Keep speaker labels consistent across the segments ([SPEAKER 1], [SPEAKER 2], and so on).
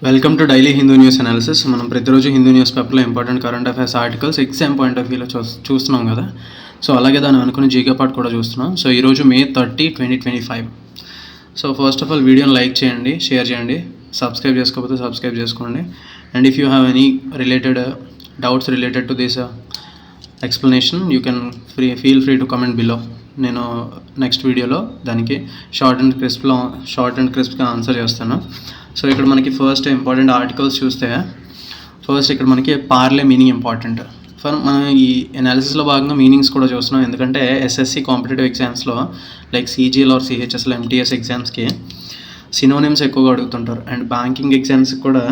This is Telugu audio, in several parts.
[SPEAKER 1] Welcome to daily Hindu news analysis. మనం ప్రతిరోజు హిందూ న్యూస్ పేపర్లో important current affairs articles exam point of వ్యూలో చూస్తున్నాం కదా. సో అలాగే దాన్ని అనుకుని జీకే పార్ట్ కూడా చూస్తున్నాం. సో ఈరోజు May 30, 2025. So first of all వీడియోని లైక్ చేయండి, షేర్ చేయండి, సబ్స్క్రైబ్ చేసుకోకపోతే సబ్స్క్రైబ్ చేసుకోండి. And if you have any related doubts related to this explanation you can feel free to comment below. నేను నెక్స్ట్ వీడియోలో దానికి షార్ట్ అండ్ క్రిస్ప్గా ఆన్సర్ చేస్తాను. సో ఇక్కడ మనకి ఫస్ట్ ఇంపార్టెంట్ ఆర్టికల్స్ చూస్తే ఫస్ట్ ఇక్కడ మనకి పార్లే మీనింగ్ ఇంపార్టెంట్. మనం ఈ అనాలిసిస్లో భాగంగా మీనింగ్స్ కూడా చూస్తున్నాం. ఎందుకంటే ఎస్ఎస్సి కాంపిటేటివ్ ఎగ్జామ్స్లో like CGL or CHSL MTS ఎగ్జామ్స్కి సినోనిమ్స్ ఎక్కువగా అడుగుతుంటారు. అండ్ బ్యాంకింగ్ ఎగ్జామ్స్కి కూడా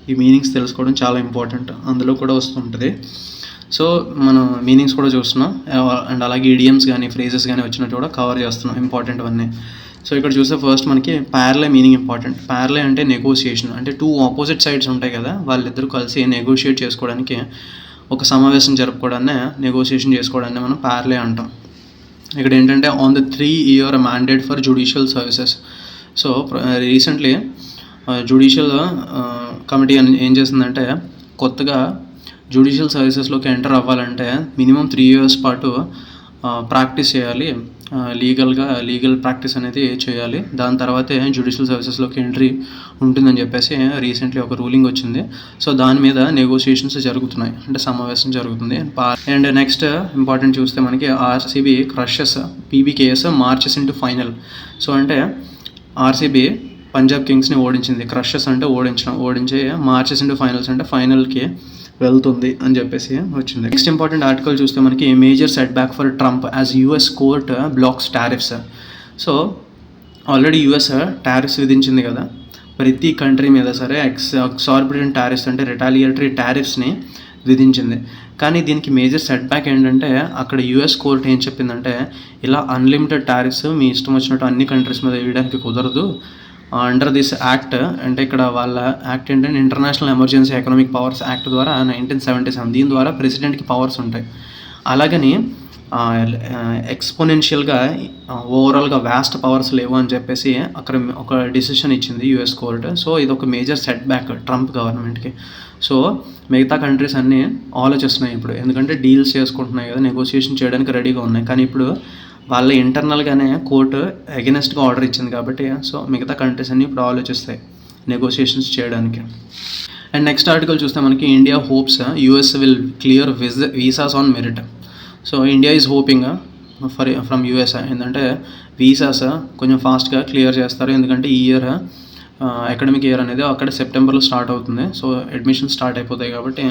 [SPEAKER 1] ఈ మీనింగ్స్ తెలుసుకోవడం చాలా ఇంపార్టెంట్, అందులో కూడా వస్తుంటుంది. సో మనం మీనింగ్స్ కూడా చూస్తున్నాం. అండ్ అలాగే ఇడియమ్స్ కానీ ఫ్రేజెస్ కానీ వచ్చినట్టు కూడా కవర్ చేస్తున్నాం ఇంపార్టెంట్ అవన్నీ. సో ఇక్కడ చూస్తే ఫస్ట్ మనకి ప్యారలే మీనింగ్ ఇంపార్టెంట్. ప్యారలే అంటే నెగోషియేషన్, అంటే టూ ఆపోజిట్ సైడ్స్ ఉంటాయి కదా, వాళ్ళిద్దరూ కలిసి నెగోషియేట్ చేసుకోవడానికి ఒక సమావేశం జరుపుకోవడాన్ని నెగోషియేషన్ చేసుకోవడాన్ని మనం ప్యారలే అంటాం. ఇక్కడ ఏంటంటే on the 3-year mandate for judicial services. So recently judicial committee ఏం చేసిందంటే కొత్తగా జ్యుడిషియల్ సర్వీసెస్లోకి ఎంటర్ అవ్వాలంటే మినిమం 3 years పాటు ప్రాక్టీస్ చేయాలి, లీగల్ ప్రాక్టీస్ అనేది చేయాలి. దాని తర్వాతే జ్యుడిషియల్ సర్వీసెస్లోకి ఎంట్రీ ఉంటుందని చెప్పేసి రీసెంట్లీ ఒక రూలింగ్ వచ్చింది. సో దాని మీద నెగోషియేషన్స్ జరుగుతున్నాయి, అంటే సమావేశం జరుగుతుంది. అండ్ నెక్స్ట్ ఇంపార్టెంట్ చూస్తే మనకి RCB crushes PBKS marches into final. So అంటే ఆర్సీబీ పంజాబ్ కింగ్స్ని ఓడించింది. క్రషెస్ అంటే ఓడించి మార్చెస్ ఇంటూ ఫైనల్స్ అంటే ఫైనల్కి వెళ్తుంది అని చెప్పేసి వచ్చింది. నెక్స్ట్ ఇంపార్టెంట్ ఆర్టికల్ చూస్తే మనకి major set back for Trump as US court blocks tariffs. So already US tariffs విధించింది కదా ప్రతి కంట్రీ మీద సరే, ఎక్సార్బిటెంట్ టారిఫ్స్ అంటే రిటాలియేటరీ టారిఫ్స్ని విధించింది. కానీ దీనికి మేజర్ సెట్ బ్యాక్ ఏంటంటే అక్కడ యూఎస్ కోర్ట్ ఏం చెప్పిందంటే ఇలా అన్లిమిటెడ్ టారిఫ్స్ మీ ఇష్టం వచ్చినట్టు అన్ని కంట్రీస్ మీద వేయడానికి కుదరదు. అండర్ దిస్ యాక్ట్, అంటే ఇక్కడ వాళ్ళ యాక్ట్ ఏంటంటే international emergency economic powers act ద్వారా 1977, దీని ద్వారా ప్రెసిడెంట్కి పవర్స్ ఉంటాయి. అలాగని ఎక్స్పోనెన్షియల్గా ఓవరాల్గా వ్యాస్ట్ పవర్స్ లేవు అని చెప్పేసి అక్కడ ఒక డిసిషన్ ఇచ్చింది యూఎస్ కోర్ట్. సో ఇది ఒక మేజర్ సెట్ బ్యాక్ ట్రంప్ గవర్నమెంట్కి. సో మిగతా కంట్రీస్ అన్నీ ఆలోచిస్తున్నాయి ఇప్పుడు, ఎందుకంటే డీల్స్ చేసుకుంటున్నాయి కదా, నెగోషియేషన్ చేయడానికి రెడీగా ఉన్నాయి. కానీ ఇప్పుడు వాళ్ళ ఇంటర్నల్గానే కోర్టు అగెనెస్ట్గా ఆర్డర్ ఇచ్చింది కాబట్టి సో మిగతా కంట్రీస్ అన్నీ ఇప్పుడు ఆలోచిస్తాయి నెగోషియేషన్స్ చేయడానికి. అండ్ నెక్స్ట్ ఆర్టికల్ చూస్తే మనకి India hopes US will clear visas on merit. So India is hoping from US ఏంటంటే వీసాస్ కొంచెం ఫాస్ట్గా క్లియర్ చేస్తారు. ఎందుకంటే ఈ ఇయర్ అకాడమిక్ ఇయర్ అనేది అక్కడ సెప్టెంబర్లో స్టార్ట్ అవుతుంది. సో అడ్మిషన్ స్టార్ట్ అయిపోతాయి కాబట్టి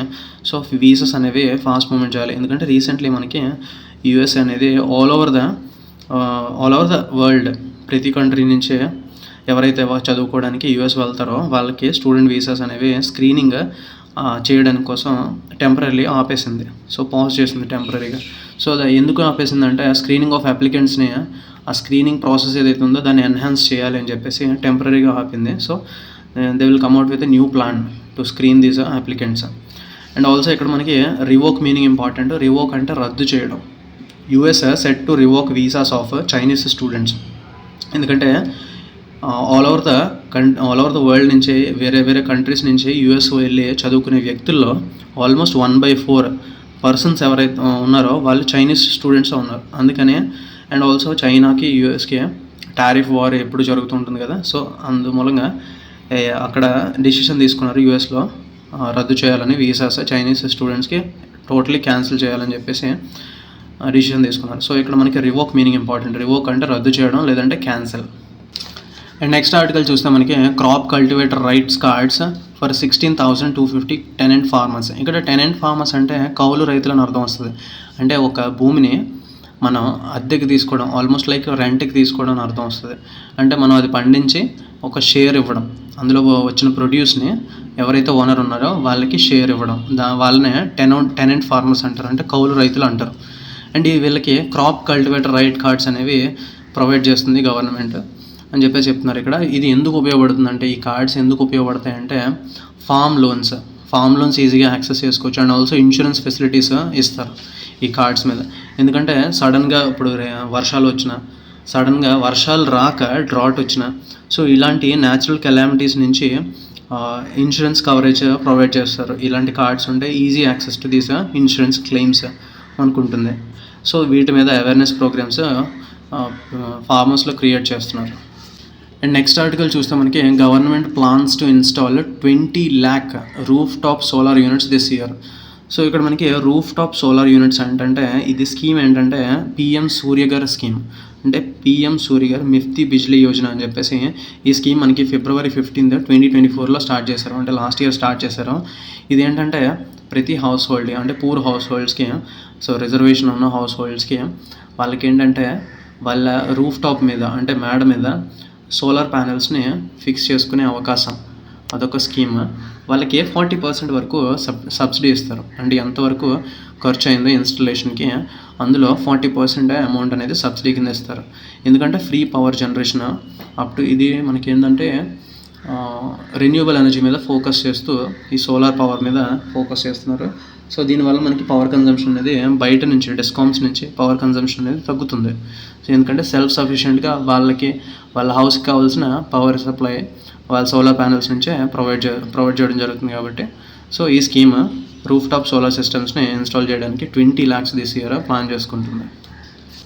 [SPEAKER 1] సో వీసాస్ అనేవి ఫాస్ట్ మూవ్మెంట్ చేయాలి. ఎందుకంటే రీసెంట్లీ మనకి యూఎస్ అనేది ఆల్ ఓవర్ ద వరల్డ్ ప్రతి కంట్రీ నుంచే ఎవరైతే చదువుకోవడానికి యూఎస్ వెళ్తారో వాళ్ళకి స్టూడెంట్ వీసాస్ అనేవి స్క్రీనింగ్ చేయడానికి కోసం టెంపరీ ఆపేసింది. సో పాజ్ చేసింది టెంపరీగా. సో ఎందుకు ఆపేసిందంటే ఆ స్క్రీనింగ్ ఆఫ్ అప్లికెంట్స్ని, ఆ స్క్రీనింగ్ ప్రాసెస్ ఏదైతే ఉందో దాన్ని ఎన్హాన్స్ చేయాలి అని చెప్పేసి టెంపరీగా ఆపింది. So they will come up with a new plan to screen these applicants. And also ఇక్కడ మనకి రివోక్ మీనింగ్ ఇంపార్టెంట్. రివోక్ అంటే రద్దు చేయడం. US set to revoke visas of Chinese students. ఎందుకంటే ఆల్ ఓవర్ ద వరల్డ్ నుంచి వేరే కంట్రీస్ నుంచి యూఎస్ వెళ్ళి చదువుకునే వ్యక్తుల్లో ఆల్మోస్ట్ 1/4 ఎవరైతే ఉన్నారో వాళ్ళు చైనీస్ స్టూడెంట్స్ ఉన్నారు. అందుకనే అండ్ ఆల్సో చైనాకి యూఎస్కి టారిఫ్ వార్ ఎప్పుడు జరుగుతుంటుంది కదా. సో అందుమూలంగా అక్కడ డిసిషన్ తీసుకున్నారు యూఎస్లో రద్దు చేయాలని వీసాస్ చైనీస్ స్టూడెంట్స్కి టోటలీ క్యాన్సిల్ చేయాలని చెప్పేసి డిసిషన్ తీసుకున్నారు. సో ఇక్కడ మనకి రివోక్ మీనింగ్ ఇంపార్టెంట్. రివోక్ అంటే రద్దు చేయడం లేదంటే క్యాన్సిల్. అండ్ నెక్స్ట్ ఆర్టికల్ చూస్తే మనకి crop cultivator rights cards for 16,250 tenant farmers. ఇక్కడ టెనెంట్ ఫార్మర్స్ అంటే కౌలు రైతులని అర్థం వస్తుంది. అంటే ఒక భూమిని మనం అద్దెకి తీసుకోవడం, ఆల్మోస్ట్ లైక్ రెంట్కి తీసుకోవడం అని అర్థం వస్తుంది. అంటే మనం అది పండించి ఒక షేర్ ఇవ్వడం, అందులో వచ్చిన ప్రొడ్యూస్ని ఎవరైతే ఓనర్ ఉన్నారో వాళ్ళకి షేర్ ఇవ్వడం, వాళ్ళనే టెనెంట్ ఫార్మర్స్ అంటారు, అంటే కౌలు రైతులు అంటారు. అండ్ వీళ్ళకి క్రాప్ కల్టివేటర్ రైట్ కార్డ్స్ అనేవి ప్రొవైడ్ చేస్తుంది గవర్నమెంట్ అని చెప్పేసి చెప్తున్నారు. ఇక్కడ ఇది ఎందుకు ఉపయోగపడుతుందంటే ఈ కార్డ్స్ ఎందుకు ఉపయోగపడతాయంటే ఫామ్ లోన్స్ ఈజీగా యాక్సెస్ చేసుకోవచ్చు. అండ్ ఆల్సో ఇన్సూరెన్స్ ఫెసిలిటీస్ ఇస్తారు ఈ కార్డ్స్ మీద. ఎందుకంటే సడన్గా ఇప్పుడు వర్షాలు రాక డ్రాట్ వచ్చిన, సో ఇలాంటి న్యాచురల్ కెలామిటీస్ నుంచి ఇన్సూరెన్స్ కవరేజ్ ప్రొవైడ్ చేస్తారు. ఇలాంటి కార్డ్స్ ఉంటే easy access to these insurance claims అనుకుంటుంది. సో వీటి మీద అవేర్నెస్ ప్రోగ్రామ్స్ ఫార్మర్స్లో క్రియేట్ చేస్తున్నారు. అండ్ నెక్స్ట్ ఆర్టికల్ చూస్తే మనకి government plans to install 20 lakh roof top solar units this year. So ఇక్కడ మనకి రూఫ్ టాప్ సోలార్ యూనిట్స్ అంటే ఇది స్కీమ్ ఏంటంటే పిఎం సూర్యఘర్ స్కీమ్, అంటే పిఎం సూర్యఘర్ మిఫ్తీ బిజ్లీ యోజన అని చెప్పేసి ఈ స్కీమ్ మనకి February 15, 2024లో స్టార్ట్ చేశారు, అంటే లాస్ట్ ఇయర్ స్టార్ట్ చేశారు. ఇదేంటంటే ప్రతి హౌస్ హోల్డ్ అంటే పూర్ హౌస్ హోల్డ్స్కి, సో రిజర్వేషన్ ఉన్న హౌస్ హోల్డ్స్కి వాళ్ళకి ఏంటంటే వాళ్ళ రూఫ్ టాప్ మీద అంటే మేడ మీద సోలార్ ప్యానెల్స్ని ఫిక్స్ చేసుకునే అవకాశం, అదొక స్కీమ్. వాళ్ళకి 40% వరకు సబ్సిడీ ఇస్తారు, అంటే ఎంతవరకు ఖర్చు అయిందో ఇన్స్టలేషన్కి అందులో 40% అమౌంట్ అనేది సబ్సిడీ కింద ఇస్తారు. ఎందుకంటే free power generation up to ఇది మనకి ఏంటంటే రెన్యూబుల్ ఎనర్జీ మీద ఫోకస్ చేస్తూ ఈ సోలార్ పవర్ మీద ఫోకస్ చేస్తున్నారు. సో దీనివల్ల మనకి పవర్ కన్జంప్షన్ అనేది బయట నుంచి డిస్కామ్స్ నుంచి పవర్ కన్జంప్షన్ అనేది తగ్గుతుంది. సో ఎందుకంటే సెల్ఫ్ సఫిషియెంట్గా వాళ్ళకి వాళ్ళ హౌస్కి కావాల్సిన పవర్ సప్లై వాళ్ళ సోలార్ ప్యానెల్స్ నుంచే ప్రొవైడ్ చేయడం జరుగుతుంది కాబట్టి. సో ఈ స్కీమ్ రూఫ్ టాప్ సోలార్ సిస్టమ్స్ని ఇన్స్టాల్ చేయడానికి 20 lakhs దిస్ ఇయర్ ప్లాన్ చేసుకుంటుంది.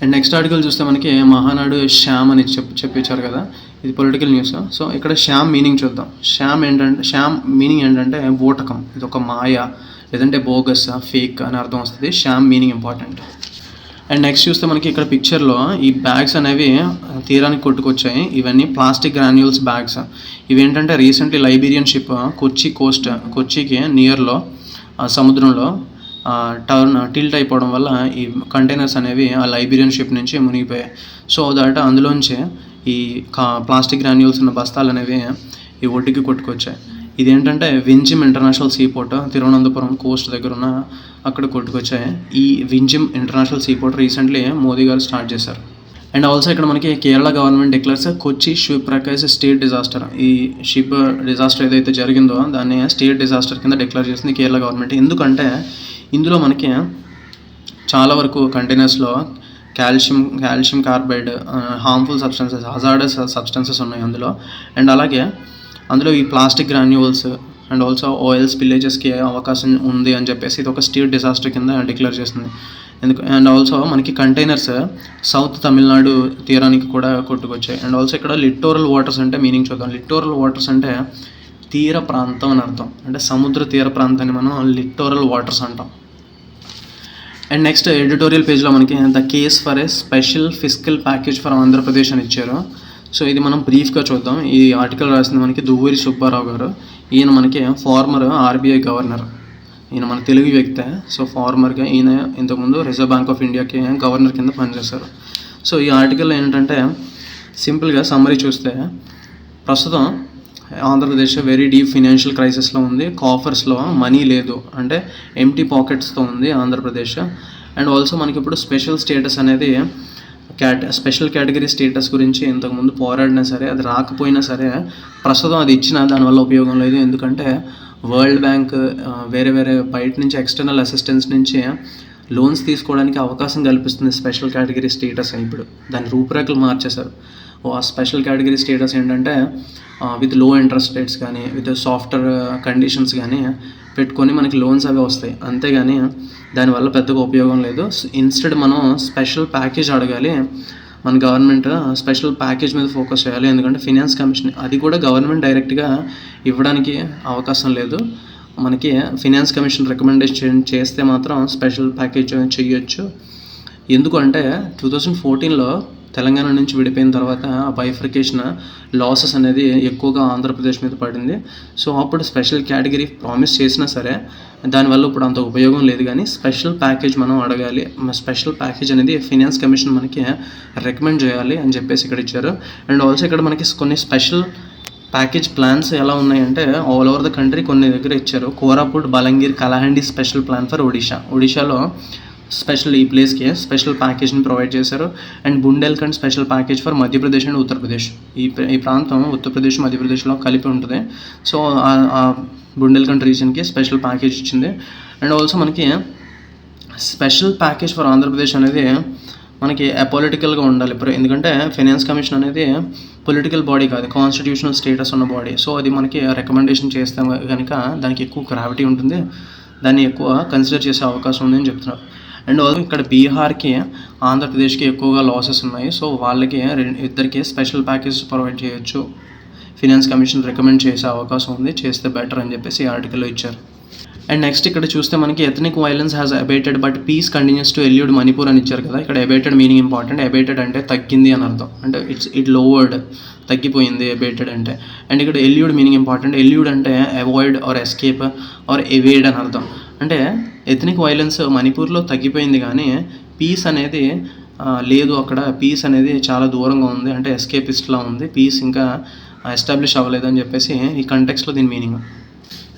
[SPEAKER 1] అండ్ నెక్స్ట్ ఆర్టికల్ చూస్తే మనకి మహానాడు శ్యామ్ అని చెప్పించారు కదా, ఇది పొలిటికల్ న్యూస్. సో ఇక్కడ శ్యామ్ మీనింగ్ చూద్దాం. శ్యామ్ మీనింగ్ ఏంటంటే బూటకం, ఇది ఒక మాయ లేదంటే బోగస్ ఫేక్ అని అర్థం వస్తుంది. Shyam meaning important. And next చూస్తే మనకి ఇక్కడ పిక్చర్లో ఈ బ్యాగ్స్ అనేవి తీరానికి కొట్టుకొచ్చాయి. ఇవన్నీ ప్లాస్టిక్ గ్రాన్యూల్స్ బ్యాగ్స్. ఇవేంటంటే రీసెంట్లీ లైబీరియన్ షిప్ కొచ్చికి నియర్లో సముద్రంలో టిల్ట్ అయిపోవడం వల్ల ఈ కంటైనర్స్ అనేవి ఆ లైబీరియన్ షిప్ నుంచి మునిగిపోయాయి. సో దట్ అందులోంచి ఈ ప్లాస్టిక్ గ్రాన్యూల్స్ ఉన్న బస్తాలు అనేవి ఈ ఒడ్డుకి కొట్టుకొచ్చాయి. ఇదేంటంటే వింజిమ్ ఇంటర్నేషనల్ సీపోర్ట్ తిరువనంతపురం కోస్ట్ దగ్గర ఉన్న అక్కడ కొట్టుకొచ్చాయి. ఈ వింజిమ్ ఇంటర్నేషనల్ సీపోర్ట్ రీసెంట్లీ మోదీ గారు స్టార్ట్ చేశారు. అండ్ ఆల్సో ఇక్కడ మనకి కేరళ గవర్నమెంట్ డిక్లేర్స్ కొచ్చి షిప్ ప్యాకేజ్ స్టేట్ డిజాస్టర్. ఈ షిప్ డిజాస్టర్ ఏదైతే జరిగిందో దాన్ని స్టేట్ డిజాస్టర్ కింద డిక్లేర్ చేసింది కేరళ గవర్నమెంట్. ఎందుకంటే ఇందులో మనకి చాలా వరకు కంటైనర్స్లో calcium carbide harmful substances hazardous substances ఉన్నాయి అందులో. అండ్ అలాగే అందులో ఈ plastic granules and also oil స్పిల్లేజెస్కి అవకాశం ఉంది అని చెప్పేసి ఇది ఒక స్టేట్ డిజాస్టర్ కింద డిక్లేర్ చేస్తుంది. అండ్ ఆల్సో మనకి కంటైనర్స్ సౌత్ తమిళనాడు తీరానికి కూడా కొట్టుకొచ్చాయి. అండ్ ఆల్సో ఇక్కడ లిట్టోరల్ వాటర్స్ అంటే మీనింగ్ చూద్దాం. లిట్టోరల్ వాటర్స్ అంటే తీర ప్రాంతం అని అర్థం, అంటే సముద్ర తీర ప్రాంతాన్ని మనం లిట్టోరల్ వాటర్స్ అంటాం. అండ్ నెక్స్ట్ ఎడిటోరియల్ పేజ్లో మనకి the case for a special fiscal package for Andhra Pradesh అని ఇచ్చారు. సో ఇది మనం బ్రీఫ్గా చూద్దాం. ఈ ఆర్టికల్ రాసింది మనకి దువ్వూరి సుబ్బారావు గారు. ఈయన మనకి ఫార్మర్ ఆర్బీఐ గవర్నర్, ఈయన మన తెలుగు వ్యక్తే. సో ఫార్మర్గా ఈయన ఇంతకుముందు రిజర్వ్ బ్యాంక్ ఆఫ్ ఇండియాకి గవర్నర్ కింద పనిచేశారు. సో ఈ ఆర్టికల్ ఏంటంటే సింపుల్గా సమ్మరీ చూస్తే ప్రస్తుతం ఆంధ్రప్రదేశ్ వెరీ డీప్ ఫినాన్షియల్ క్రైసిస్లో ఉంది. కాఫర్స్లో మనీ లేదు, అంటే ఎంటీ పాకెట్స్తో ఉంది ఆంధ్రప్రదేశ్. అండ్ ఆల్సో మనకి ఇప్పుడు స్పెషల్ స్టేటస్ అనేది స్పెషల్ కేటగిరీ స్టేటస్ గురించి ఇంతకుముందు పోరాడినా సరే అది రాకపోయినా సరే ప్రస్తుతం అది ఇచ్చినా దానివల్ల ఉపయోగం లేదు. ఎందుకంటే వరల్డ్ బ్యాంక్ వేరే బయట నుంచి ఎక్స్టర్నల్ అసిస్టెన్స్ నుంచి లోన్స్ తీసుకోవడానికి అవకాశం కల్పిస్తుంది స్పెషల్ కేటగిరీ స్టేటస్. ఇప్పుడు దాని రూపురేఖలు మార్చేశారు. ఆ స్పెషల్ కేటగిరీ స్టేటస్ ఏంటంటే విత్ లో ఇంట్రెస్ట్ రేట్స్ కానీ విత్ సాఫ్ట్వేర్ కండిషన్స్ కానీ పెట్టుకొని మనకి లోన్స్ అవి వస్తాయి, అంతేగాని దానివల్ల పెద్దగా ఉపయోగం లేదు. ఇన్స్టెడ్ మనం స్పెషల్ ప్యాకేజ్ అడగాలి, మన గవర్నమెంట్ స్పెషల్ ప్యాకేజ్ మీద ఫోకస్ చేయాలి. ఎందుకంటే ఫినాన్స్ కమిషన్ అది కూడా గవర్నమెంట్ డైరెక్ట్గా ఇవ్వడానికి అవకాశం లేదు. మనకి ఫినాన్స్ కమిషన్ రికమెండేషన్ చేస్తే మాత్రం స్పెషల్ ప్యాకేజ్ చేయొచ్చు. ఎందుకంటే 2014లో తెలంగాణ నుంచి విడిపోయిన తర్వాత బైఫర్కేషన్ లాసెస్ అనేది ఎక్కువగా ఆంధ్రప్రదేశ్ మీద పడింది. సో అప్పుడు స్పెషల్ కేటగిరీ ప్రామిస్ చేసినా సరే దానివల్ల ఇప్పుడు అంత ఉపయోగం లేదు. కానీ స్పెషల్ ప్యాకేజ్ మనం అడగాలి, స్పెషల్ ప్యాకేజ్ అనేది ఫినాన్స్ కమిషన్ మనకి రికమెండ్ చేయాలి అని చెప్పేసి ఇక్కడ ఇచ్చారు. అండ్ ఆల్సో ఇక్కడ మనకి కొన్ని స్పెషల్ ప్యాకేజ్ ప్లాన్స్ ఎలా ఉన్నాయంటే ఆల్ ఓవర్ ద కంట్రీ కొన్ని దగ్గర ఇచ్చారు. Koraput, Balangir, Kalahandi special plan for ఒడిషాలో స్పెషల్ ఈ ప్లేస్కి స్పెషల్ ప్యాకేజ్ని ప్రొవైడ్ చేశారు. And Bundelkhand special package for Madhya Pradesh and Uttar Pradesh. ఈ ప్రాంతం ఉత్తరప్రదేశ్ మధ్యప్రదేశ్లో కలిపి ఉంటుంది. సో ఆ బుండెల్ఖండ్ రీజన్కి స్పెషల్ ప్యాకేజ్ ఇచ్చింది. అండ్ ఆల్సో మనకి స్పెషల్ ప్యాకేజ్ ఫర్ ఆంధ్రప్రదేశ్ అనేది మనకి అపాలిటికల్గా ఉండాలి. ఎందుకంటే ఫైనాన్స్ కమిషన్ అనేది పొలిటికల్ బాడీ కాదు, కాన్స్టిట్యూషనల్ స్టేటస్ ఉన్న బాడీ. సో అది మనకి రికమెండేషన్ చేస్తే కనుక దానికి ఎక్కువ గ్రావిటీ ఉంటుంది, దాన్ని ఎక్కువ కన్సిడర్ చేసే అవకాశం ఉందని చెప్తున్నారు. అండ్ ఆల్సో ఇక్కడ బీహార్కి ఆంధ్రప్రదేశ్కి ఎక్కువగా లాసెస్ ఉన్నాయి. సో వాళ్ళకి ఇద్దరికి స్పెషల్ ప్యాకేజ్ ప్రొవైడ్ చేయొచ్చు, ఫైనాన్స్ కమిషన్ రికమెండ్ చేసే అవకాశం ఉంది, చేస్తే బెటర్ అని చెప్పేసి ఈ ఆర్టికల్లో ఇచ్చారు. అండ్ నెక్స్ట్ ఇక్కడ చూస్తే మనకి ethnic violence has abated but peace continues to elude Manipur అని ఇచ్చారు కదా. ఇక్కడ అబేటెడ్ మీనింగ్ ఇంపార్టెంట్. అబేటెడ్ అంటే తగ్గింది అని అర్థం, అంటే ఇట్ లోవర్డ్, తగ్గిపోయింది అబేటెడ్ అంటే. అండ్ ఇక్కడ ఎల్యూడ్ మీనింగ్ ఇంపార్టెంట్. ఎల్యూడ్ అంటే avoid or escape or evade అని అర్థం. అంటే ఎథనిక్ వైలెన్స్ మణిపూర్లో తగ్గిపోయింది కానీ పీస్ అనేది లేదు, అక్కడ పీస్ అనేది చాలా దూరంగా ఉంది, అంటే ఎస్కేపిస్ట్లా ఉంది, పీస్ ఇంకా ఎస్టాబ్లిష్ అవ్వలేదు అని చెప్పేసి ఈ కంటెక్స్లో దీని మీనింగ్.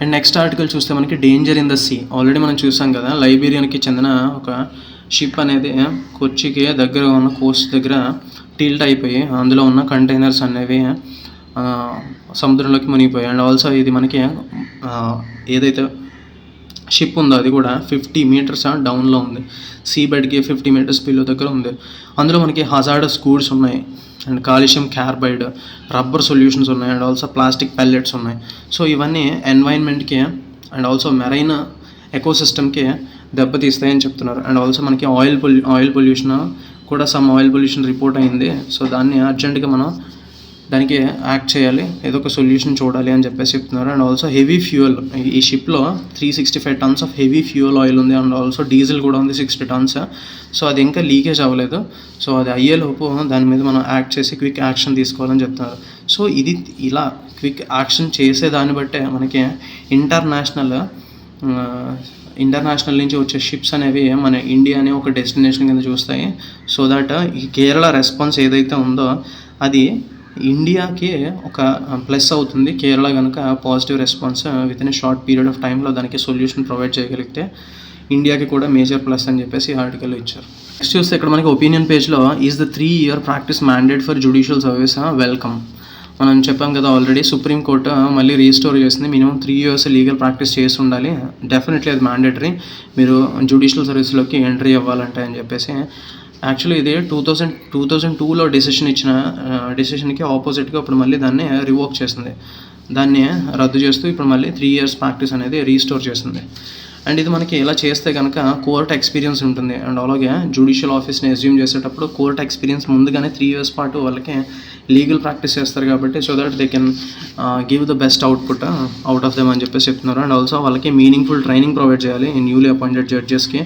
[SPEAKER 1] అండ్ నెక్స్ట్ ఆర్టికల్ చూస్తే మనకి danger in the sea. Already మనం చూసాం కదా, లైబీరియాకి చెందిన ఒక షిప్ అనేది కొచ్చికి దగ్గర ఉన్న కోస్ట్ దగ్గర టిల్ట్ అయిపోయి అందులో ఉన్న కంటైనర్స్ అనేవి సముద్రంలోకి మునిగిపోయాయి. అండ్ ఆల్సో ఇది మనకి ఏదైతే షిప్ ఉందో అది కూడా 50 మీటర్స్ డౌన్లో ఉంది, సీ బెడ్కి 50 మీటర్స్ బిలో దగ్గర ఉంది. అందులో మనకి హజార్డస్ గూడ్స్ ఉన్నాయి, and calcium carbide, rubber solutions ఉన్నాయి, అండ్ ఆల్సో ప్లాస్టిక్ పెల్లెట్స్ ఉన్నాయి. సో ఇవన్నీ ఎన్వైర్న్మెంట్కి అండ్ ఆల్సో మెరైన్ ఎకోసిస్టమ్కి దెబ్బతీస్తాయని చెప్తున్నారు. అండ్ ఆల్సో మనకి ఆయిల్ పొల్యూషన్ కూడా ఆయిల్ పొల్యూషన్ రిపోర్ట్ అయింది. సో దాన్ని అర్జెంటుగా మనం దానికి యాక్ట్ చేయాలి, ఏదో ఒక సొల్యూషన్ చూడాలి అని చెప్పేసి చెప్తున్నారు. అండ్ ఆల్సో హెవీ ఫ్యూయల్, ఈ షిప్లో 365 tons of heavy fuel oil ఉంది, అండ్ ఆల్సో డీజిల్ కూడా ఉంది 60 టన్స్. సో అది ఇంకా లీకేజ్ అవ్వలేదు. సో అది అయ్యేలోపు దాని మీద మనం యాక్ట్ చేసి క్విక్ యాక్షన్ తీసుకోవాలని చెప్తున్నారు. సో ఇది ఇలా క్విక్ యాక్షన్ చేసే దాన్ని బట్టే మనకి ఇంటర్నేషనల్ నుంచి వచ్చే షిప్స్ అనేవి మన ఇండియాని ఒక డెస్టినేషన్ కింద చూస్తాయి. సో దట్ ఈ కేరళ రెస్పాన్స్ ఏదైతే ఉందో అది ఇండియాకి ఒక ప్లస్ అవుతుంది. కేరళ కనుక positive response with in short period of టైంలో దానికి సొల్యూషన్ ప్రొవైడ్ చేయగలిగితే ఇండియాకి కూడా మేజర్ ప్లస్ అని చెప్పేసి ఆర్టికల్ ఇచ్చారు. నెక్స్ట్ చూస్తే ఇక్కడ మనకి ఒపీనియన్ పేజ్లో is the 3-year practice mandate for judicial service welcome. మనం చెప్పాం కదా ఆల్రెడీ, సుప్రీంకోర్టు మళ్ళీ రీస్టోర్ చేసింది. మినిమం 3 years లీగల్ ప్రాక్టీస్ చేసి ఉండాలి, డెఫినెట్లీ అది మ్యాండేటరీ మీరు జ్యుడిషియల్ సర్వీస్లోకి ఎంట్రీ అవ్వాలంటే అని చెప్పేసి. యాక్చువల్లీ ఇది 2002లో డెసిషన్కి ఆపోజిట్గా ఇప్పుడు మళ్ళీ దాన్ని రివోక్ చేసింది, దాన్ని రద్దు చేస్తూ ఇప్పుడు మళ్ళీ 3 years ప్రాక్టీస్ అనేది రీస్టోర్ చేసింది. అండ్ ఇది మనకి ఇలా చేస్తే కనుక కోర్ట్ ఎక్స్పీరియన్స్ ఉంటుంది. అండ్ అలాగే జ్యుడిషియల్ ఆఫీస్ని అజ్యూమ్ చేసేటప్పుడు కోర్ట్ ఎక్స్పీరియన్స్ ముందుగానే 3 years పాటు వాళ్ళకి లీగల్ ప్రాక్టీస్ చేస్తారు కాబట్టి, so that they can give the best output out of them అని చెప్పేసి చెప్తున్నారు. అండ్ ఆల్సో వాళ్ళకి మీనింగ్ఫుల్ ట్రైనింగ్ ప్రొవైడ్ చేయాలి ఈ న్యూలీ అపాయింటెడ్ జడ్జెస్కి.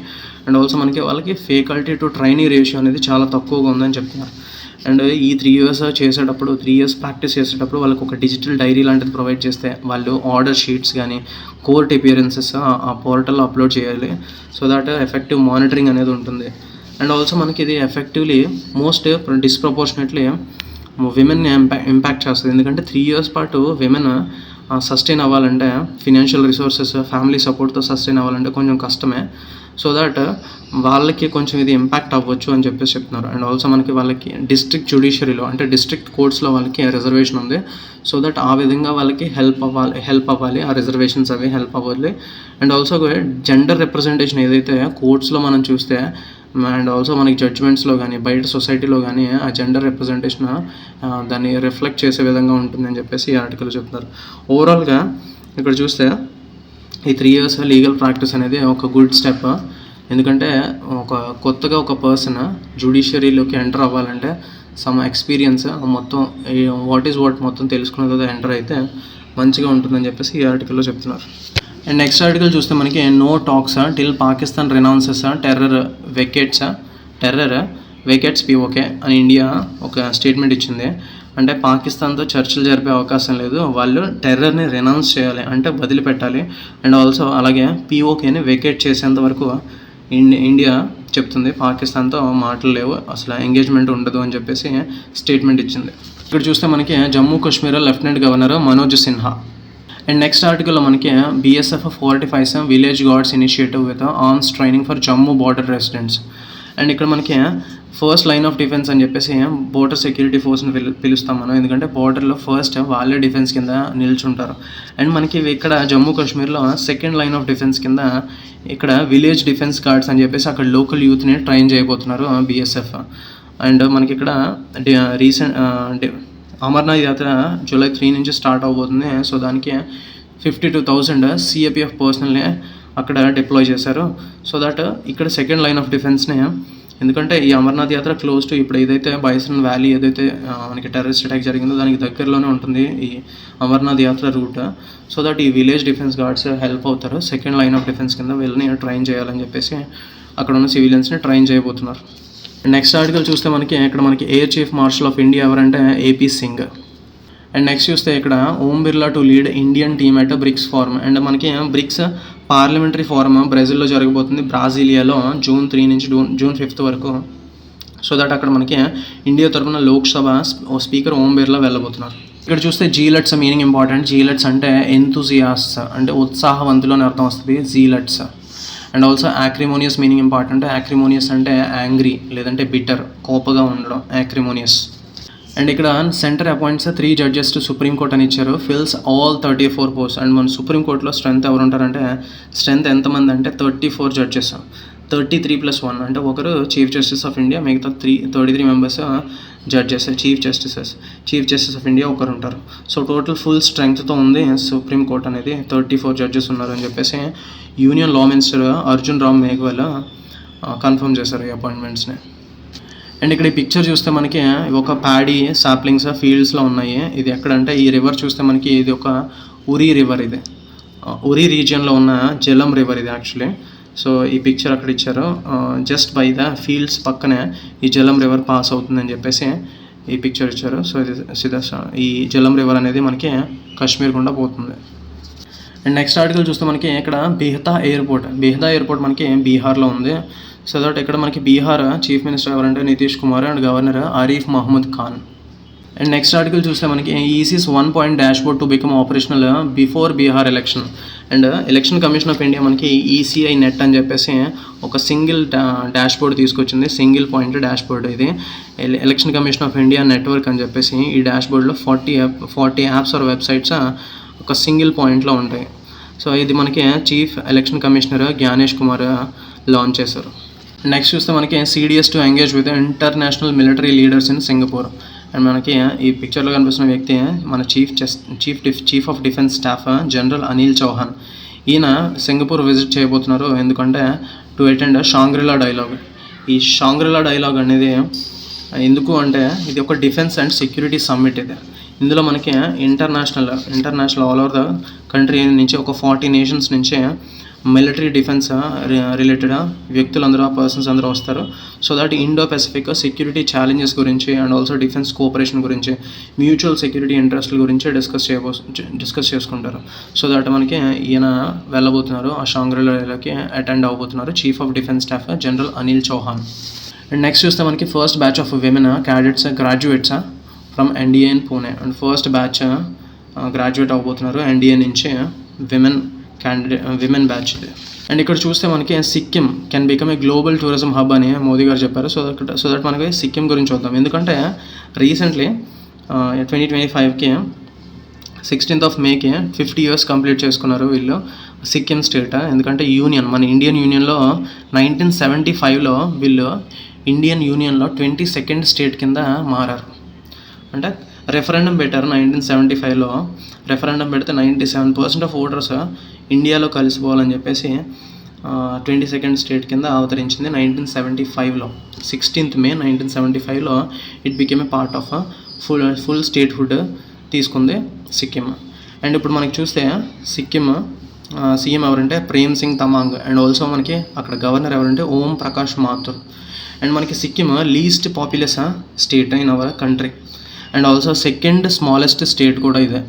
[SPEAKER 1] అండ్ ఆల్సో వాళ్ళకి ఫ్యాకల్టీ టు ట్రైనీ రేషియో అనేది చాలా తక్కువగా ఉందని చెప్తున్నారు. అండ్ ఈ 3 years చేసేటప్పుడు 3 years ప్రాక్టీస్ చేసేటప్పుడు వాళ్ళకి ఒక డిజిటల్ డైరీ లాంటిది ప్రొవైడ్ చేస్తే వాళ్ళు ఆర్డర్ షీట్స్ కానీ కోర్ట్ అపియరెన్సెస్ ఆ పోర్టల్లో అప్లోడ్ చేయాలి. సో దట్ ఎఫెక్టివ్ మానిటరింగ్ అనేది ఉంటుంది. అండ్ ఆల్సో మనకి ఇది ఎఫెక్టివ్లీ మోస్ట్ డిస్ప్రపోర్షనేట్లీ విమెన్ని ఇంపాక్ట్ చేస్తుంది. ఎందుకంటే 3 years పాటు విమెన్ సస్టైన్ అవ్వాలంటే ఫినాన్షియల్ రిసోర్సెస్ ఫ్యామిలీ సపోర్ట్తో సస్టైన్ అవ్వాలంటే కొంచెం కష్టమే. సో దట్ వాళ్ళకి కొంచెం ఇది ఇంపాక్ట్ అవ్వచ్చు అని చెప్పేసి చెప్తున్నారు. అండ్ ఆల్సో మనకి వాళ్ళకి డిస్ట్రిక్ట్ జ్యుడిషియరీలో అంటే డిస్ట్రిక్ట్ కోర్ట్స్లో వాళ్ళకి రిజర్వేషన్ ఉంది. సో దట్ ఆ విధంగా వాళ్ళకి హెల్ప్ అవ్వాలి, ఆ రిజర్వేషన్స్ అవి హెల్ప్ అవ్వాలి. అండ్ ఆల్సో జెండర్ రిప్రజెంటేషన్ ఏదైతే కోర్ట్స్లో మనం చూస్తే అండ్ ఆల్సో మనకి జడ్జ్మెంట్స్లో కానీ బయట సొసైటీలో కానీ ఆ జెండర్ రిప్రజెంటేషన్ దాన్ని రిఫ్లెక్ట్ చేసే విధంగా ఉంటుందని చెప్పేసి ఈ ఆర్టికల్ చెప్తున్నారు. ఓవరాల్గా ఇక్కడ చూస్తే ఈ 3 years లీగల్ ప్రాక్టీస్ అనేది ఒక గుడ్ స్టెప్. ఎందుకంటే కొత్తగా ఒక పర్సన్ జ్యుడిషియరీలోకి ఎంటర్ అవ్వాలంటే సమ్ ఎక్స్పీరియన్స్ మొత్తం వాట్ మొత్తం తెలుసుకున్న తర్వాత ఎంటర్ అయితే మంచిగా ఉంటుందని చెప్పేసి ఈ ఆర్టికల్లో చెప్తున్నారు. అండ్ నెక్స్ట్ ఆర్టికల్ చూస్తే మనకి no talks till Pakistan renounces terror vacates POK అని ఇండియా ఒక స్టేట్మెంట్ ఇచ్చింది. అంటే పాకిస్తాన్తో చర్చలు జరిపే అవకాశం లేదు, వాళ్ళు టెర్రర్ని రెనౌన్స్ చేయాలి, అంటే వదిలిపెట్టాలి. అండ్ ఆల్సో అలాగే POKని వెకేట్ చేసేంత వరకు ఇండియా చెప్తుంది పాకిస్తాన్తో మాటలు లేవు, అసలు ఎంగేజ్మెంట్ ఉండదు అని చెప్పేసి స్టేట్మెంట్ ఇచ్చింది. ఇక్కడ చూస్తే మనకి Jammu Kashmir lieutenant governor Manoj Sinha. And next ఆర్టికల్లో మనకి BSF 45 village guards initiative with arms training for Jammu border residents. And ఇక్కడ మనకి ఫస్ట్ లైన్ ఆఫ్ డిఫెన్స్ అని చెప్పేసి బోర్డర్ సెక్యూరిటీ ఫోర్స్ని పిలుస్తాం మనం. ఎందుకంటే బోర్డర్లో ఫస్ట్ వాళ్ళే డిఫెన్స్ కింద నిల్చుంటారు. అండ్ మనకి ఇక్కడ జమ్మూ కాశ్మీర్లో సెకండ్ లైన్ ఆఫ్ డిఫెన్స్ కింద ఇక్కడ విలేజ్ డిఫెన్స్ గార్డ్స్ అని చెప్పేసి అక్కడ లోకల్ యూత్ని ట్రైన్ చేయబోతున్నారు BSF. అండ్ మనకి ఇక్కడ రీసెంట్ అమర్నాథ్ యాత్ర జూలై 3 నుంచి స్టార్ట్ అవబోతుంది. సో దానికి 52,000 CAPF పర్సనల్ని అక్కడ డిప్లాయ్ చేశారు. సో దట్ ఇక్కడ సెకండ్ లైన్ ఆఫ్ డిఫెన్స్ని, ఎందుకంటే ఈ అమర్నాథ్ యాత్ర క్లోజ్ టు ఇప్పుడు ఏదైతే బైసన్ వ్యాలీ ఏదైతే మనకి టెర్రరిస్ట్ అటాక్ జరిగిందో దానికి దగ్గరలోనే ఉంటుంది ఈ Amarnath yatra route. So that ఈ విలేజ్ డిఫెన్స్ గార్డ్స్ హెల్ప్ అవుతారు. సెకండ్ లైన్ ఆఫ్ డిఫెన్స్ కింద వీళ్ళని ట్రైన్ చేయాలని చెప్పేసి అక్కడ ఉన్న సివిలియన్స్ని ట్రైన్ చేయబోతున్నారు. నెక్స్ట్ ఆర్టికల్ చూస్తే ఇక్కడ మనకి air chief marshal of India ఎవరంటే AP సింగ్. అండ్ నెక్స్ట్ చూస్తే ఇక్కడ Om Birla to lead Indian team at BRICS forum. And మనకి బ్రిక్స్ పార్లమెంటరీ ఫోరం బ్రెజిల్లో జరగబోతుంది, బ్రాజిలియాలో June 3 నుంచి June 5 వరకు. సో దట్ అక్కడ మనకి ఇండియా తరఫున లోక్సభ స్పీకర్ ఓం బిర్లా వెళ్ళబోతున్నారు. ఇక్కడ చూస్తే జీలట్స్ మీనింగ్ ఇంపార్టెంట్. జీలట్స్ అంటే ఎంతూజియాస్ట్స్ అంటే ఉత్సాహవంతులు అని అర్థం వస్తుంది zealots. And also acrimonious meaning important. Acrimonious అంటే యాంగ్రీ లేదంటే బిటర్, కోపగా ఉండడం యాక్రిమోనియస్. అండ్ ఇక్కడ centre appoints 3 judges to supreme court అని ఇచ్చారు, ఫిల్స్ ఆల్ 34 పోస్ట్. అండ్ మన సుప్రీంకోర్టులో స్ట్రెంత్ ఎవరు ఉంటారంటే స్ట్రెంత్ ఎంతమంది అంటే 34 జడ్జెస్, 33 + 1 అంటే ఒకరు చీఫ్ జస్టిస్ ఆఫ్ ఇండియా, మిగతా 33 members judges, chief justice of India ఒకరు ఉంటారు. సో టోటల్ ఫుల్ స్ట్రెంగ్త్తో ఉంది సుప్రీంకోర్ట్ అనేది, 34 జడ్జెస్ ఉన్నారని చెప్పేసి union law minister Arjun Ram Meghwal confirm చేశారు ఈ అపాయింట్మెంట్స్ని. అండ్ ఇక్కడ ఈ పిక్చర్ చూస్తే మనకి ఒక ప్యాడీ సాప్లింగ్స్ ఫీల్డ్స్లో ఉన్నాయి. ఇది ఎక్కడంటే ఈ రివర్ చూస్తే మనకి ఇది ఒక ఉరీ రివర్, ఇది ఉరీ రీజియన్లో ఉన్న జలం రివర్ ఇది యాక్చువల్లీ. సో ఈ పిక్చర్ అక్కడ ఇచ్చారు, జస్ట్ బై ద ఫీల్డ్స్ పక్కనే ఈ జలం రివర్ పాస్ అవుతుందని చెప్పేసి ఈ పిక్చర్ ఇచ్చారు. సో ఇది ఈ జలం రివర్ అనేది మనకి కాశ్మీర్ గుండా పోతుంది. అండ్ నెక్స్ట్ ఆర్టికల్ చూస్తే మనకి ఇక్కడ బిహ్తా ఎయిర్పోర్ట్ మనకి బీహార్లో ఉంది. సో దట్ ఇక్కడ మనకి బీహార్ చీఫ్ మినిస్టర్ ఎవరంటే Nitish Kumar and governor Arif Mohammad Khan. And next article చూస్తే మనకి EC's 1 point dashboard to become operational before Bihar election. And election commission of India మనకి ECI నెట్ అని చెప్పేసి ఒక సింగిల్ డాష్బోర్డ్ తీసుకొచ్చింది, సింగిల్ పాయింట్ డాష్బోర్డ్. ఇది election commission of India network అని చెప్పేసి ఈ డాష్బోర్డ్లో 40 యాప్స్ ఆర్ వెబ్సైట్స్ ఒక సింగిల్ పాయింట్లో ఉంటాయి. సో ఇది మనకి chief election commissioner Gyanesh Kumar launch చేశారు. నెక్స్ట్ చూస్తే మనకి CDS to engage with international military leaders in Singapore. And మనకి ఈ పిక్చర్లో కనిపిస్తున్న వ్యక్తి మన chief of defence staff general Anil Chauhan. ఈయన సింగపూర్ విజిట్ చేయబోతున్నారు, ఎందుకంటే టు అటెండ్ షాంగ్రిలా డైలాగ్. ఈ షాంగ్రిలా డైలాగ్ అనేది ఎందుకు అంటే ఇది ఒక డిఫెన్స్ అండ్ సెక్యూరిటీ సమ్మిట్. ఇది ఇందులో మనకి international all over the country నుంచి ఒక 40 నేషన్స్ నుంచి మిలిటరీ డిఫెన్స్ రిలేటెడ్ వ్యక్తులందరూ పర్సన్స్ అందరూ వస్తారు. So that Indo Pacific security challenges గురించి అండ్ ఆల్సో డిఫెన్స్ కోఆపరేషన్ గురించి, మ్యూచువల్ సెక్యూరిటీ ఇంట్రెస్ట్ల గురించి డిస్కస్ చేసుకుంటారు. సో దట్ మనకి ఈయన వెళ్ళబోతున్నారు, ఆ షాంగ్రిలాకి అటెండ్ అవ్వబోతున్నారు chief of defence staff general Anil Chauhan. And next చూస్తే మనకి first batch of women cadets graduates from NDA in Pune. And first batch graduate అవ్వబోతున్నారు NDA నుంచి విమెన్ బ్యాచ్ ఇది. అండ్ ఇక్కడ చూస్తే మనకి Sikkim can become a global tourism hub అని మోదీ గారు చెప్పారు. సో దట్ మనకి సిక్కిం గురించి చూద్దాం. ఎందుకంటే రీసెంట్లీ 2025కి 16th Mayకి 50 years కంప్లీట్ చేసుకున్నారు వీళ్ళు సిక్కిం స్టేట్. ఎందుకంటే మన ఇండియన్ యూనియన్లో 1975లో వీళ్ళు ఇండియన్ యూనియన్లో 22nd స్టేట్ కింద మారారు. అంటే రెఫరెండం పెట్టారు 1975లో. రెఫరెండం పెడితే 97% ఆఫ్ ఓటర్స్ ఇండియాలో కలిసిపోవాలని చెప్పేసి 22nd స్టేట్ కింద అవతరించింది 1975లో. 16th May 1975లో it became a part of full statehood తీసుకుంది సిక్కిం. అండ్ ఇప్పుడు మనకి చూస్తే సిక్కిం సీఎం ఎవరంటే ప్రేమ్ సింగ్ తమాంగ్. అండ్ ఆల్సో మనకి అక్కడ గవర్నర్ ఎవరంటే ఓం ప్రకాష్ మాథుర్. అండ్ మనకి Sikkim least populous state in our country and also second smallest state కూడా ఇదే.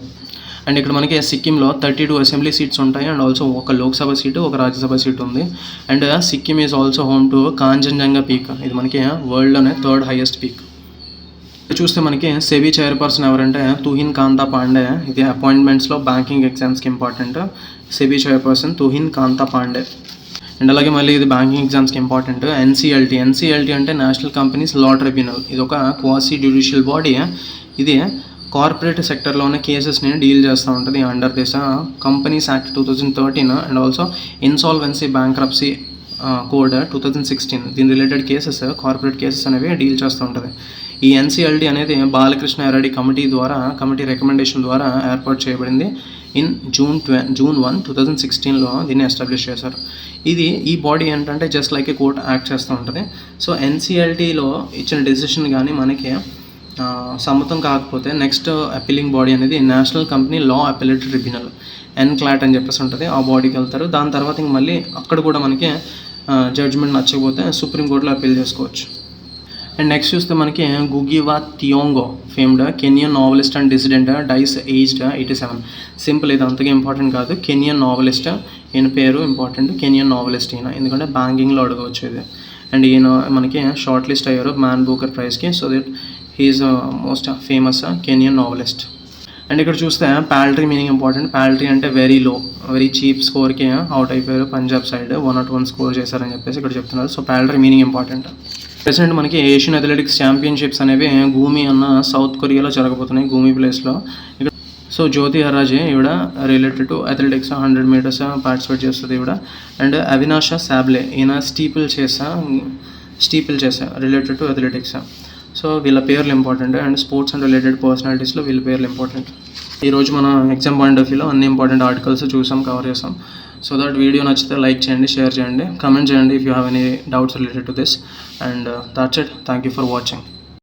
[SPEAKER 1] అండ్ ఇక్కడ మనకి సిక్కింలో 32 అసెంబ్లీ సీట్స్ ఉంటాయి అండ్ ఆల్సో ఒక లోక్సభ సీటు, ఒక రాజ్యసభ సీటు ఉంది. And Sikkim is also home to Kanchenjunga peak. ఇది మనకి వరల్డ్లోనే 3rd హైయెస్ట్ పీక్. చూస్తే మనకి సెబీ చైర్పర్సన్ ఎవరంటే తుహిన్ కాంతా పాండే. ఇది అపాయింట్మెంట్స్లో బ్యాంకింగ్ ఎగ్జామ్స్కి important. SEBI chairperson Tuhin Kanta Pandey. And అలాగే మళ్ళీ ఇది బ్యాంకింగ్ ఎగ్జామ్స్కి ఇంపార్టెంట్. ఎన్సీఎల్టీ అంటే నేషనల్ కంపెనీస్ లా ట్రిబ్యునల్. ఇది ఒక క్వాసీ జ్యుడిషియల్ బాడీ. ఇది కార్పొరేట్ సెక్టర్లోనే కేసెస్ని డీల్ చేస్తూ ఉంటుంది under this companies act 2013 and also insolvency bankruptcy code 2016. దీని రిలేటెడ్ కేసెస్, కార్పొరేట్ కేసెస్ అనేవి డీల్ చేస్తూ ఉంటుంది. ఈ ఎన్సీఎల్టీ అనేది బాలకృష్ణ రెడ్డి కమిటీ రికమెండేషన్ ద్వారా ఏర్పాటు చేయబడింది. ఇన్ జూన్ 1, 2016లో దీన్ని ఎస్టాబ్లిష్ చేశారు. ఈ బాడీ ఏంటంటే జస్ట్ లైక్ ఏ కోర్ట్ యాక్ట్ చేస్తూ ఉంటుంది. సో ఎన్సీఎల్టీలో ఇచ్చిన డెసిషన్ కానీ మనకి సమ్మతం కాకపోతే నెక్స్ట్ అపీలింగ్ బాడీ అనేది national company law appellate tribunal, NCLAT అని చెప్పేసి ఉంటుంది. ఆ బాడీకి వెళ్తారు. దాని తర్వాత ఇంక మళ్ళీ అక్కడ కూడా మనకి జడ్జ్మెంట్ నచ్చకపోతే సుప్రీంకోర్టులో అపీల్ చేసుకోవచ్చు. అండ్ నెక్స్ట్ చూస్తే మనకి గుగివా Thiong'o, famed Kenyan novelist and dissident, dies aged 87. Simple, ఇది అంతగా ఇంపార్టెంట్ కాదు. కెనియన్ నావలిస్ట్, ఈయన పేరు ఇంపార్టెంట్. కెనియన్ నావలిస్ట్ ఈయన, ఎందుకంటే బ్యాంకింగ్లో అడగవచ్చు ఇది. అండ్ ఈయన మనకి షార్ట్ లిస్ట్ అయ్యారు మ్యాన్ బూకర్ ప్రైజ్కి. So that he is most famous Kenyan novelist. And ఇక్కడ చూస్తే ప్యాల్ట్రీ మీనింగ్ ఇంపార్టెంట్. ప్యాల్ట్రీ అంటే very low, very cheap స్కోర్కి out అయిపోయారు పంజాబ్ సైడ్. 101 స్కోర్ చేశారని చెప్పేసి ఇక్కడ చెప్తున్నారు. So paltry meaning important. Present మనకి ఏషియన్ అథ్లెటిక్స్ ఛాంపియన్షిప్స్ అనేవి గూమి అన్న సౌత్ కొరియాలో జరగబోతున్నాయి, గూమి ప్లేస్లో. ఇక్కడ సో జ్యోతి హర్రాజే ఈవిడ related to athletics 100 meters participate చేస్తుంది ఈవిడ. అండ్ అవినాష సాబ్లే, ఈయన స్టీపిల్ చేసా రిలేటెడ్ టు అథ్లెటిక్స్. సో వీళ్ళ పేర్లు important. And sports and related పర్సనాలిటీస్లో వీళ్ళ పేర్లు ఇంపార్టెంట్. ఈరోజు మన ఎగ్జామ్ పాయింట్ ఆఫ్ వ్యూలో అన్ని ఇంపార్టెంట్ ఆర్టికల్స్ కవర్ చేసాం. సో దట్ వీడియో నచ్చితే లైక్ చేయండి, షేర్ చేయండి, కమెంట్ చేయండి if you have any doubts related to this. And that's it. Thank you for watching.